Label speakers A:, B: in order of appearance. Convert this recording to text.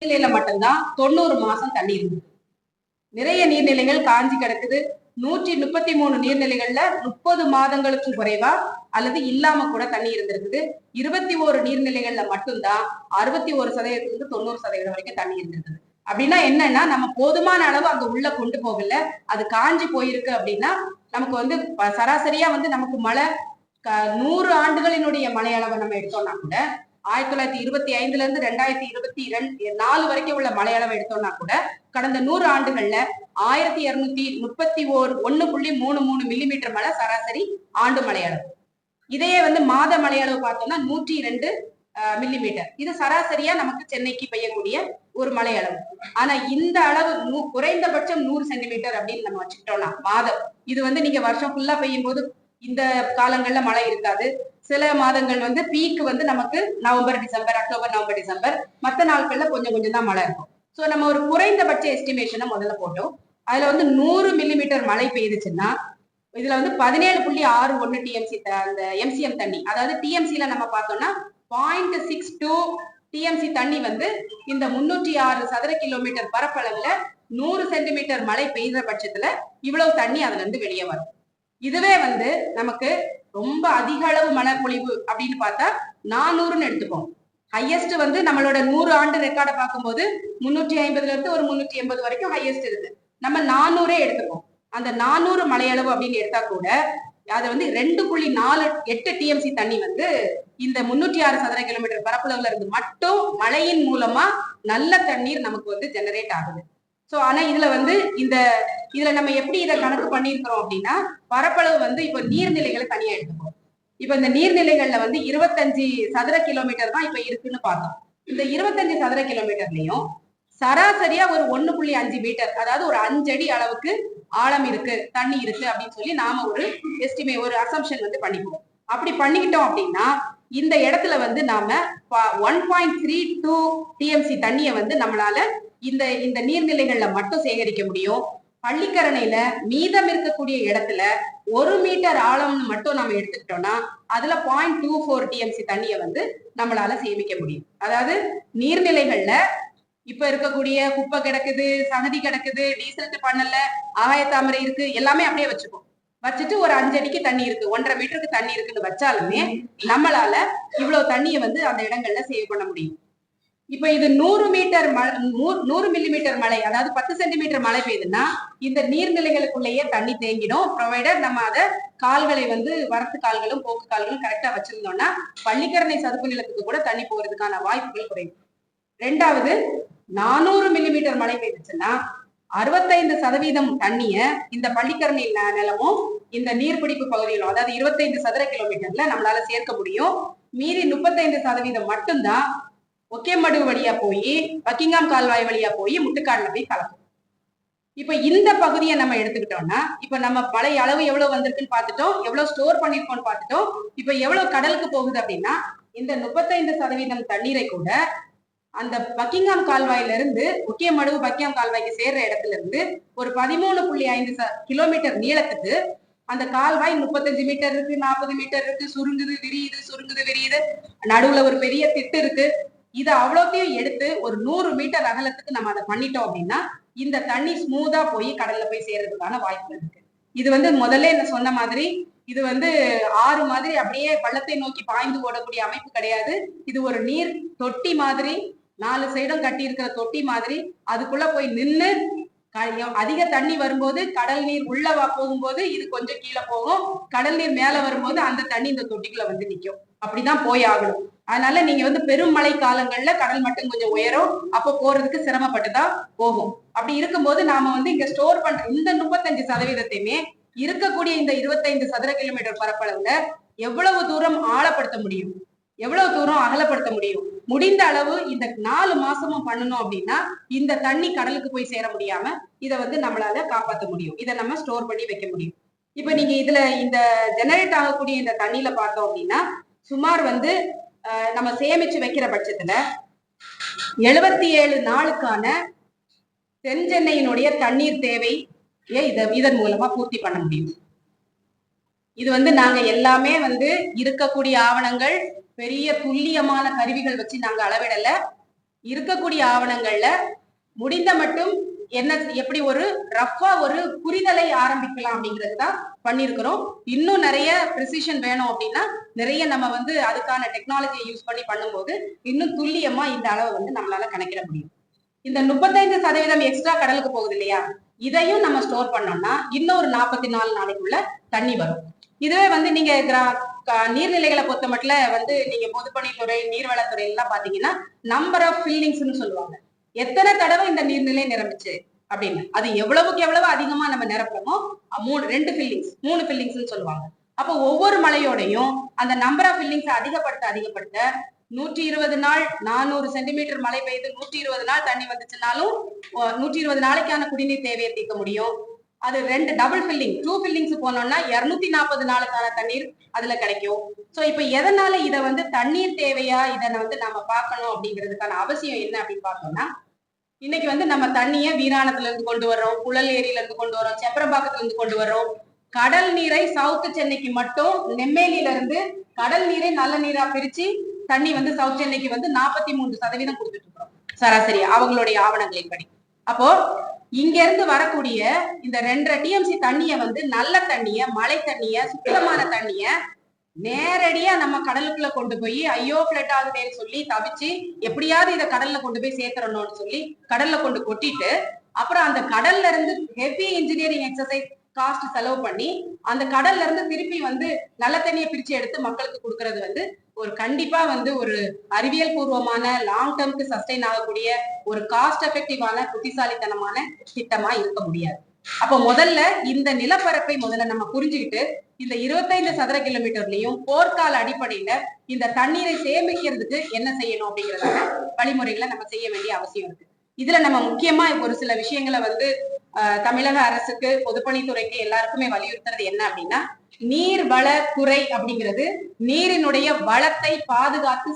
A: நிலையில மட்டும்தான் 90 மாசம் தண்ணி இருந்தது. நிறைய நீர்நிலைகள் காஞ்சி கிடக்குது. 133 நீர்நிலைகள்ல 30 மாதங்களுக்கு குறைவா அல்லது இல்லாம கூட தண்ணி இருந்திருக்குது. 21 நீர்நிலைகள்ல மட்டும்தான் 61% 90% வரைக்கும் தண்ணி இருந்திருக்குது. அப்படின்னா என்னன்னா, நம்ம போதுமான அளவு அங்க உள்ள கொண்டு போகல, அது காஞ்சி போயிருக்கு. அப்படின்னா நமக்கு வந்து சராசரியா வந்து நமக்கு மழை 100 ஆண்டுகளினுடைய மழை அளவை நம்ம எடுத்தோம்னா கூட 1925 இருந்து 2024 வரைக்கும் உள்ள மழை அளவை எடுத்தோம்னா கூட கடந்த 100 ஆண்டுகள்ல 1231.33 மில்லிமீட்டர் மழை சராசரி ஆண்டு மழையளவு. இதையே வந்து மாத மழையளவு பார்த்தோம்னா 102 மில்லிமீட்டர். இது சராசரியா நமக்கு சென்னைக்கு பெய்யக்கூடிய ஒரு மழை அளவு. ஆனா இந்த அளவு குறைந்தபட்சம் 100 சென்டிமீட்டர் அப்படின்னு நம்ம வச்சுக்கிட்டோம்னா மாதம், இது வந்து நீங்க வருஷம் ஃபுல்லா பெய்யும் போது இந்த காலங்கள்ல மழை இருக்காது. சில மாதங்கள் வந்து பீக் வந்து நமக்கு November December, October November December, மற்ற நாட்கள்ல கொஞ்சம் கொஞ்சம் தான் மழை இருக்கும். ஸோ நம்ம ஒரு குறைந்தபட்ச எஸ்டிமேஷனை முதல்ல போட்டோம். அதுல வந்து 100 மில்லிமீட்டர் மழை பெய்துச்சுன்னா இதுல வந்து 17.61 டிஎம்சி அந்த எம்சிஎம் தண்ணி, அதாவது டிஎம்சில நம்ம பார்த்தோம்னா 0.62 டிஎம்சி தண்ணி வந்து இந்த 306 சதுர கிலோமீட்டர் பரப்பளவுல 100 சென்டிமீட்டர் மழை பெய்த பட்சத்துல இவ்வளவு தண்ணி அதுல இருந்து வெளியே வரும். இதுவே வந்து நமக்கு ரொம்ப அதிக அளவு மழை பொழிவு அப்படின்னு பார்த்தா 400ன்னு எடுத்துப்போம். ஹையஸ்ட் வந்து நம்மளோட 100 ஆண்டு ரெக்கார்டை பார்க்கும்போது 350ல இருந்து ஒரு 380 வரைக்கும் ஹையஸ்ட் இருக்கு. நம்ம 400 எடுத்துப்போம். அந்த 400 மழையளவு அப்படின்னு எடுத்தா கூட அது வந்து 2.48 டிஎம்சி தண்ணி வந்து இந்த 306 சதுர கிலோமீட்டர் பரப்பளவுல இருந்து மட்டும் மழையின் மூலமா நல்ல தண்ணீர் நமக்கு வந்து ஜெனரேட் ஆகுது. சோ ஆனா இதுல வந்து இதுல நம்ம எப்படி இதை கணக்கு பண்ணிருக்கிறோம் அப்படின்னா, பரப்பளவு வந்து இப்ப நீர்நிலைகளை தனியா எடுத்துப்போம். இப்ப இந்த நீர்நிலைகள்ல வந்து 25 சதுர கிலோமீட்டர் தான் இப்ப இருக்குன்னு பார்த்தோம். இந்த 25 சதுர கிலோமீட்டர்லயும் சராசரியா ஒரு 1.5 மீட்டர், அதாவது ஒரு 5 அடி அளவுக்கு ஆழம் இருக்கு, தண்ணி இருக்கு அப்படின்னு சொல்லி நாம ஒரு அசம்ஷன் வந்து பண்ணிப்போம். அப்படி பண்ணிக்கிட்டோம் அப்படின்னா இந்த இடத்துல வந்து நாம 1.32 டிஎம்சி தண்ணியை வந்து நம்மளால இந்த நீர்நிலைகள்ல மட்டும் சேகரிக்க முடியும். பள்ளிக்கரணையில மீதம் இருக்கக்கூடிய இடத்துல 1 மீட்டர் ஆழம்னு மட்டும் நம்ம எடுத்துக்கிட்டோம்னா அதுல 0.24 டிஎம்சி தண்ணியை வந்து நம்மளால சேமிக்க முடியும். அதாவது நீர்நிலைகள்ல இப்ப இருக்கக்கூடிய குப்பை கிடக்குது, சகதி கிடக்குது, டீசல்ட் பண்ணல, ஆகாயத்தாமரை இருக்கு, எல்லாமே அப்படியே வச்சுட்டு ஒரு 5 அடிக்கு தண்ணி இருக்கு, 1.5 மீட்டருக்கு தண்ணி இருக்குன்னு வச்சாலுமே நம்மளால இவ்வளவு தண்ணியை வந்து அந்த இடங்கள்ல சேவ் பண்ண முடியும். இப்ப இது 100 மில்லிமீட்டர் மழை, அதாவது 10 சென்டிமீட்டர் மழை பெய்யுதுன்னா இந்த நீர்நிலைகளுக்குள்ளேயே தண்ணி தேங்கிடும். ப்ரொவைடர் நம்ம அதை கால்களை வந்து வரத்து கால்களும் போக்கு கால்களும் கரெக்டா வச்சிருந்தோம்னா பள்ளிக்கரணை சதுப்பு நிலத்துக்கு கூட தண்ணி போறதுக்கான வாய்ப்புகள் குறையும். ரெண்டாவது, 400 மில்லிமீட்டர் மழை பெய்துச்சுன்னா 65% தண்ணிய இந்த பள்ளிக்கரணை நிலமும் இந்த நீர்பிடிப்பு பகுதியிலும், அதாவது 25 சதுர கிலோமீட்டர்ல நம்மளால சேர்க்க முடியும். மீறி 35% மட்டும்தான் ஒக்கேமடு வழியா போய் பக்கிங்காம் கால்வாய் வழியா போய் முட்டுக்காடுல போய் கலக்கும். இப்ப இந்த பகுதியை நம்ம எடுத்துக்கிட்டோம்னா இப்ப நம்ம மழை அளவு எவ்வளவு வந்திருக்குன்னு பார்த்துட்டோம், எவ்வளவு ஸ்டோர் பண்ணிருக்கோம்னு பார்த்துட்டோம். இப்ப எவ்வளவு கடலுக்கு போகுது அப்படின்னா இந்த 35% தண்ணீரை கூட அந்த பக்கிங்காம் கால்வாயில இருந்து ஒக்கியமடு பக்கிங்காம் கால்வாய்க்கு சேர்ற இடத்துல இருந்து ஒரு 13.5 கிலோமீட்டர் நீளத்துக்கு அந்த கால்வாய் 35 மீட்டர் இருக்கு, 40 மீட்டர் இருக்கு, சுருங்குது விரியுது, நடுவுல ஒரு பெரிய திட்டு இருக்கு. இதை அவ்வளோத்தையும் எடுத்து ஒரு 100 மீட்டர் அகலத்துக்கு நம்ம அதை பண்ணிட்டோம் அப்படின்னா இந்த தண்ணி ஸ்மூதா போய் கடல்ல போய் சேர்றதுக்கான வாய்ப்புகள் இருக்கு. இது வந்து முதல்ல என்ன சொன்ன மாதிரி இது வந்து ஆறு மாதிரி அப்படியே பள்ளத்தை நோக்கி பாய்ந்து ஓடக்கூடிய அமைப்பு கிடையாது. இது ஒரு நீர் தொட்டி மாதிரி, 4 சைடும் கட்டி இருக்கிற தொட்டி மாதிரி. அதுக்குள்ள போய் நின்று அதிக தண்ணி வரும்போது கடல் நீர் உள்ள போகும்போது இது கொஞ்சம் கீழே போகும், கடல் நீர் மேல வரும்போது அந்த தண்ணி இந்த தொட்டிக்குள்ள வந்து நிற்கும். அப்படிதான் போய் ஆகணும். அதனால நீங்க வந்து பெரும் மழை காலங்கள்ல கடல் மட்டும் கொஞ்சம் உயரும், அப்போ போறதுக்கு சிரமப்பட்டுதான் போகும். அப்படி இருக்கும்போது நாம வந்து இங்க ஸ்டோர் பண்ற இந்த 35% இருக்கக்கூடிய இந்த 25 சதுர கிலோமீட்டர் பரப்பளவுல எவ்வளவு தூரம் ஆழப்படுத்த முடியும், எவ்வளவு தூரம் அகலப்படுத்த முடியும், முடிந்த அளவு இந்த 4 மாசமும் பண்ணணும் அப்படின்னா இந்த தண்ணி கடலுக்கு போய் சேர முடியாம இதை வந்து நம்மளால காப்பாற்ற முடியும், இதை நம்ம ஸ்டோர் பண்ணி வைக்க முடியும். இப்ப நீங்க இதுல இந்த ஜெனரேட் ஆகக்கூடிய இந்த தண்ணியில பார்த்தோம் அப்படின்னா சுமார் வந்து நம்ம சேமிச்சு வைக்கிற பட்சத்துல 77 நாளுக்கான தென் சென்னையினுடைய தண்ணீர் தேவை இதன் மூலமா பூர்த்தி பண்ண முடியும். இது வந்து நாங்க எல்லாமே வந்து இருக்கக்கூடிய ஆவணங்கள், பெரிய துல்லியமான கருவிகள் வச்சு நாங்க அளவிடல. இருக்கக்கூடிய ஆவணங்கள்ல முடிந்த மட்டும் என்ன எப்படி ஒரு ரஃபா ஒரு புரிதலை ஆரம்பிக்கலாம் அப்படிங்கிறது தான் பண்ணியிருக்கிறோம். இன்னும் நிறைய ப்ரிசிஷன் வேணும் அப்படின்னா நிறைய நம்ம வந்து அதுக்கான டெக்னாலஜியை யூஸ் பண்ணி பண்ணும்போது இன்னும் துல்லியமா இந்த அளவை வந்து நம்மளால கணக்கிட முடியும். இந்த 35% எக்ஸ்ட்ரா கடலுக்கு போகுது இல்லையா, இதையும் நம்ம ஸ்டோர் பண்ணோம்னா இன்னும் ஒரு 44 நாளைக்குள்ள தண்ணி வரும். இதுவே வந்து நீங்க நீர்நிலைகளை பொறுத்த மட்டும் வந்து நீங்க பொதுப்பணித்துறை, நீர்வளத்துறை எல்லாம் பாத்தீங்கன்னா நம்பர் ஆஃப் ஃபில்லிங்ஸ்னு சொல்லுவாங்க. எத்தனை தடவை இந்த நீர்நிலை நிரம்பிச்சு அப்படின்னு. அது எவ்வளவுக்கு எவ்வளவு அதிகமா நம்ம நிரப்புறோமோ 3 ஃபில்லிங்ஸ் சொல்லுவாங்க. அப்போ ஒவ்வொரு மலையோடையும் அந்த நம்பர் ஆஃப் ஃபில்லிங்ஸ் அதிகப்படுத்த 120 நாள் 400 சென்டிமீட்டர் மழை பெய்து 120 நாள் தண்ணி வந்துச்சுனாலும் 120 நாளைக்கான குடிநீர் தேவையை தீர்க்க முடியும். அது 2 ஃபில்லிங்ஸ் போனோம்னா 240 நாளுக்கான தண்ணீர் அதுல கிடைக்கும். சோ இப்ப எதனால இதை வந்து தண்ணீர் தேவையா இதை வந்து நம்ம பார்க்கணும் அப்படிங்கிறதுக்கான அவசியம் என்ன அப்படின்னு பார்த்தோம்னா, இன்னைக்கு வந்து நம்ம தண்ணிய வீராணத்துல இருந்து கொண்டு வர்றோம், புழல் ஏரியில இருந்து கொண்டு வரோம், செப்பரம்பாக்கத்துல இருந்து கொண்டு வர்றோம். கடல் நீரை சவுத் சென்னைக்கு மட்டும் நெம்மேலியில இருந்து கடல் நீரை நல்ல நீரா பிரிச்சு தண்ணி வந்து சவுத் சென்னைக்கு வந்து 43% கொடுத்துட்டு இருக்கிறோம் சராசரி அவங்களுடைய ஆவணங்களின் படி. அப்போ இங்க இருந்து வரக்கூடிய இந்த 2.5 TMC தண்ணிய வந்து நல்ல தண்ணிய, மழை தண்ணிய, சுத்தமான தண்ணிய நேரடியா நம்ம கடலுக்குள்ள கொண்டு போய் ஐயோ பிளட் ஆகுதேன்னு சொல்லி தவிச்சு எப்படியாவது இதை கடல்ல கொண்டு போய் சேர்த்துறணும்னு சொல்லி கடல்ல கொண்டு கொட்டிட்டு அப்புறம் அந்த கடல்ல இருந்து ஹெவி இன்ஜினியரிங் எக்ஸசைஸ் காஸ்ட் செலவு பண்ணி அந்த கடல்ல இருந்து திருப்பி வந்து நல்ல தண்ணியை பிரிச்சு எடுத்து மக்களுக்கு கொடுக்கறது வந்து ஒரு கண்டிப்பா வந்து ஒரு அறிவியல் பூர்வமான லாங் டேர்ம்க்கு சஸ்டைன் ஆகக்கூடிய ஒரு காஸ்ட் எஃபெக்டிவான புத்திசாலித்தனமான திட்டமா இருக்க முடியாது. அப்போ முதல்ல இந்த நிலப்பரப்பை முதல்ல நம்ம புரிஞ்சுக்கிட்டு இந்த 25 சதுர கிலோமீட்டர்லயும் போர்க்கால அடிப்படையில இந்த தண்ணீரை சேமிக்கிறதுக்கு என்ன செய்யணும் அப்படிங்கிறதான வழிமுறைகளை நம்ம செய்ய வேண்டிய அவசியம் இருக்கு. இதுல நம்ம முக்கியமா ஒரு சில விஷயங்களை வந்து தமிழக அரசுக்கு, பொதுப்பணித்துறைக்கு எல்லாருக்குமே வலியுறுத்துறது என்ன அப்படின்னா, நீர் வள துறை அப்படிங்கிறது நீரினுடைய வளத்தை பாதுகாத்து